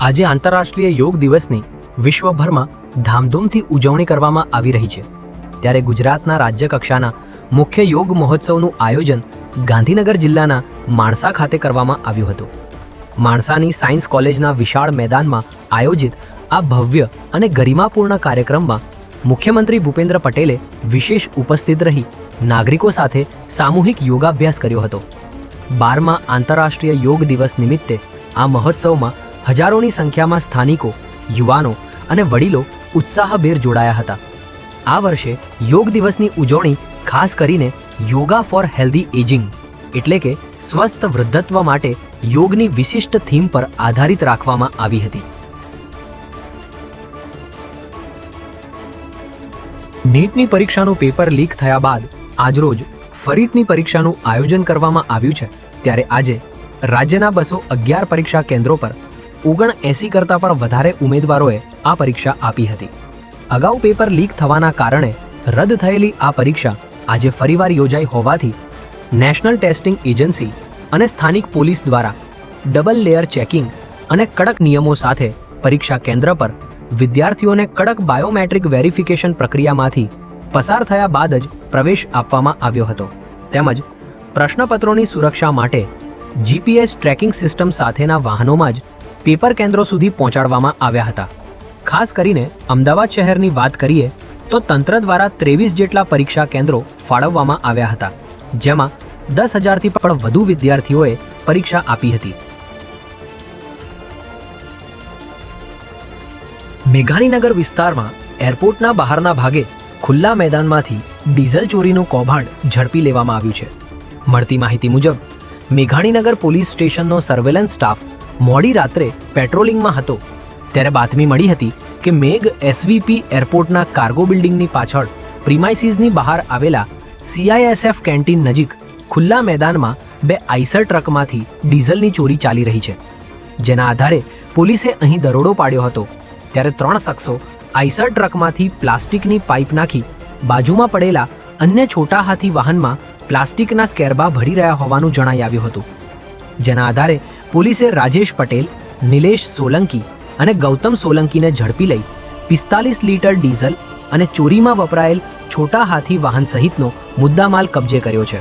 આજે આંતરરાષ્ટ્રીય યોગ દિવસની વિશ્વભરમાં ધામધૂમથી ઉજવણી કરવામાં આવી રહી છે। ત્યારે ગુજરાતના રાજ્ય કક્ષાના મુખ્ય યોગ મહોત્સવનું આયોજન ગાંધીનગર જિલ્લાના માણસા ખાતે કરવામાં આવ્યું હતું। માણસાની સાયન્સ કોલેજના વિશાળ મેદાનમાં આયોજિત આ ભવ્ય અને ગરિમાપૂર્ણ કાર્યક્રમમાં મુખ્યમંત્રી ભૂપેન્દ્ર પટેલે વિશેષ ઉપસ્થિત રહી નાગરિકો સાથે સામૂહિક યોગાભ્યાસ કર્યો હતો। 12મા આંતરરાષ્ટ્રીય યોગ દિવસ નિમિત્તે આ મહોત્સવમાં હજારોની સંખ્યામાં સ્થાનિકો, યુવાનો અને વડીલો ઉત્સાહભેર જોડાયા હતા। આ વર્ષે યોગ દિવસની ઉજવણી ખાસ કરીને યોગા ફોર હેલ્ધી એજિંગ એટલે કે સ્વસ્થ વૃદ્ધત્વ માટે યોગની વિશિષ્ટ થીમ પર આધારિત રાખવામાં આવી હતી। નીટની પરીક્ષાનું પેપર લીક થયા બાદ આજરોજ ફરીની પરીક્ષાનું આયોજન કરવામાં આવ્યું છે। ત્યારે આજે રાજ્યના 211 પરીક્ષા કેન્દ્રો પર 79 કરતાં પણ વધારે ઉમેદવારોએ આ પરીક્ષા આપી હતી। અગાઉ પેપર લીક થવાના કારણે રદ થયેલી આ પરીક્ષા આજે ફરીવાર યોજાઈ હોવાથી નેશનલ ટેસ્ટિંગ એજન્સી અને સ્થાનિક પોલીસ દ્વારા ડબલ લેયર ચેકિંગ અને કડક નિયમો સાથે પરીક્ષા કેન્દ્ર પર વિદ્યાર્થીઓને કડક બાયોમેટ્રિક વેરિફિકેશન પ્રક્રિયામાંથી પસાર થયા બાદ જ પ્રવેશ આપવામાં આવ્યો હતો। તેમજ પ્રશ્નપત્રોની સુરક્ષા માટે જીપીએસ ટ્રેકિંગ સિસ્ટમ સાથેના વાહનોમાં જ પેપર કેન્દ્રો સુધી પહોંચાડવામાં આવ્યા હતા। ખાસ કરીને અમદાવાદ શહેરની વાત કરીએ તો તંત્ર દ્વારા 23 જેટલા પરીક્ષા કેન્દ્રો ફાળવવામાં આવ્યા હતા, જેમાં 10,000થી પણ વધુ વિદ્યાર્થીઓએ પરીક્ષા આપી હતી। મેઘાણીનગર વિસ્તારમાં એરપોર્ટના બહારના ભાગે ખુલ્લા મેદાનમાંથી ડીઝલ ચોરીનું કૌભાંડ ઝડપી લેવામાં આવ્યું છે। મળતી માહિતી મુજબ મેઘાણીનગર પોલીસ સ્ટેશનનો સર્વેલન્સ સ્ટાફ મોડી રાત્રે પેટ્રોલિંગમાં હતો ત્યારે બાતમી મળી હતી કે મેઘ એસવીપી એરપોર્ટના કાર્ગો બિલ્ડિંગની પાછળ પ્રીમાઇસીસની બહાર આવેલા CISF કેન્ટીન નજીક ખુલ્લા મેદાનમાં 2 આઈસર ટ્રકમાંથી ડીઝલની ચોરી ચાલી રહી છે। જેના આધારે પોલીસે અહીં દરોડો પાડ્યો હતો ત્યારે 3 શખ્સો આઈસર ટ્રકમાંથી પ્લાસ્ટિકની પાઇપ નાખી બાજુમાં પડેલા અન્ય છોટા હાથી વાહનમાં પ્લાસ્ટિકના કેરબા ભરી રહ્યા હોવાનું જણાઈ આવ્યું હતું। જેના આધારે પોલીસે રાજેશ પટેલ, નિલેશ સોલંકી અને ગૌતમ સોલંકીને ઝડપી લઈ 45 લીટર ડીઝલ અને ચોરીમાં વપરાયેલ છોટા હાથી વાહન સહિતનો મુદ્દામાલ કબજે કર્યો છે।